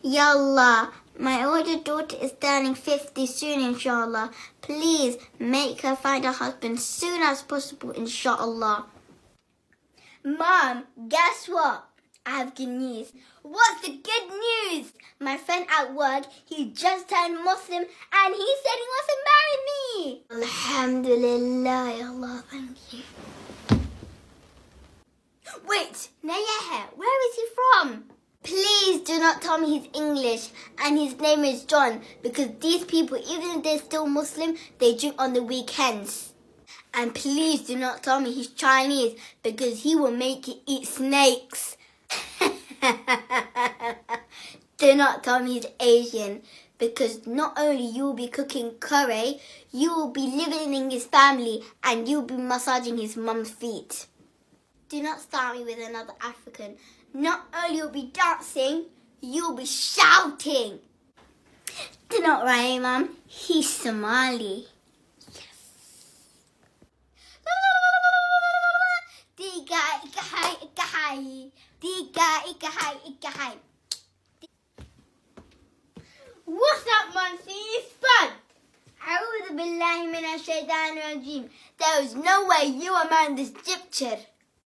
Yallah, my older daughter is turning 50 soon, inshallah. Please make her find a husband soon as possible, inshallah. Mom, guess what? I have good news. What's the good news? My friend at work, he just turned Muslim and he said he wants to marry me. Alhamdulillah, Allah, thank you. Wait, Nayaha, where is he from? Please do not tell me he's English and his name is John, because these people, even if they're still Muslim, they drink on the weekends. And please do not tell me he's Chinese, because he will make you eat snakes. Do not tell me he's Asian, because not only you will be cooking curry, you will be living in his family and you will be massaging his mum's feet. Do not start me with another African. Not only you'll be dancing, you'll be shouting. Do not worry, Mum. He's Somali. What's up, Muncie? It's fun. A'udhu billahi minash shaitanir rajeem. There is no way you are man this picture.